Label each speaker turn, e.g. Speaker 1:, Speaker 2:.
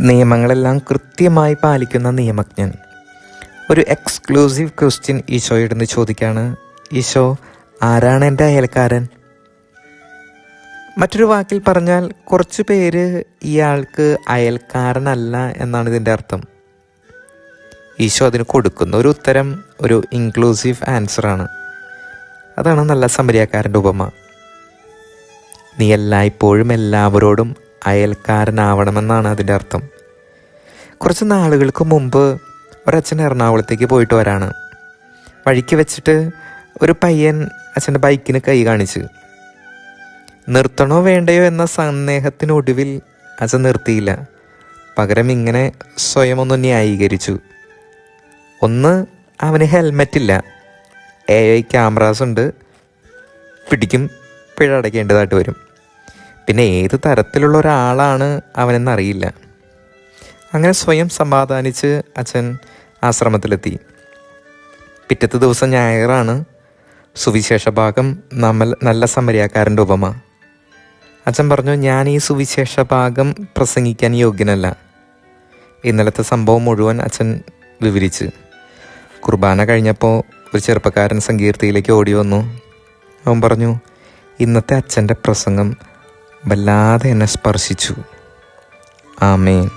Speaker 1: നിയമങ്ങളെല്ലാം കൃത്യമായി പാലിക്കുന്ന നിയമജ്ഞൻ. ഒരു എക്സ്ക്ലൂസീവ് ക്വസ്റ്റ്യൻ ഈശോയോട് നിന്ന് ചോദിക്കുകയാണ്, ഈശോ, ആരാണ് എൻ്റെ അയൽക്കാരൻ? മറ്റൊരു വാക്കിൽ പറഞ്ഞാൽ കുറച്ച് പേര് ഇയാൾക്ക് അയൽക്കാരനല്ല എന്നാണ് ഇതിൻ്റെ അർത്ഥം. ഈശോ അതിന് കൊടുക്കുന്ന ഒരു ഉത്തരം ഒരു ഇൻക്ലൂസീവ് ആൻസറാണ്. അതാണ് നല്ല സമരിയാക്കാരൻ്റെ ഉപമ. നീ എല്ലായ്പ്പോഴും എല്ലാവരോടും അയൽക്കാരനാവണമെന്നാണ് അതിൻ്റെ അർത്ഥം. കുറച്ച് നാളുകൾക്ക് മുമ്പ് ഒരച്ഛൻ എറണാകുളത്തേക്ക് പോയിട്ട് വരാണ്. വഴിക്ക് വെച്ചിട്ട് ഒരു പയ്യൻ അച്ഛൻ്റെ ബൈക്കിന് കൈ കാണിച്ച്. നിർത്തണോ വേണ്ടയോ എന്ന സന്ദേഹത്തിനൊടുവിൽ അച്ഛൻ നിർത്തിയില്ല. പകരം ഇങ്ങനെ സ്വയം ഒന്ന് ന്യായീകരിച്ചു. ഒന്ന്, അവന് ഹെൽമെറ്റില്ല, AI ക്യാമറാസ് ഉണ്ട്, പിടിക്കും, പിഴ അടയ്ക്കേണ്ടതായിട്ട് വരും. പിന്നെ ഏത് തരത്തിലുള്ള ഒരാളാണ് അവനെന്നറിയില്ല. അങ്ങനെ സ്വയം സമാധാനിച്ച് അച്ഛൻ ആശ്രമത്തിലെത്തി. പിറ്റത്തെ ദിവസം ഞായറാണ്. സുവിശേഷ ഭാഗം നല്ല സമരിയാക്കാരൻ്റെ ഉപമ. അച്ഛൻ പറഞ്ഞു, ഞാൻ ഈ സുവിശേഷ ഭാഗം പ്രസംഗിക്കാൻ യോഗ്യനല്ല. ഇന്നലത്തെ സംഭവം മുഴുവൻ അച്ഛൻ വിവരിച്ച്. കുർബാന കഴിഞ്ഞപ്പോൾ ഒരു ചെറുപ്പക്കാരൻ സങ്കീർത്തിയിലേക്ക് ഓടി വന്നു. അവൻ പറഞ്ഞു, ഇന്നത്തെ അച്ഛൻ്റെ പ്രസംഗം വല്ലാതെ എന്നെ സ്പർശിച്ചു. ആമേൻ.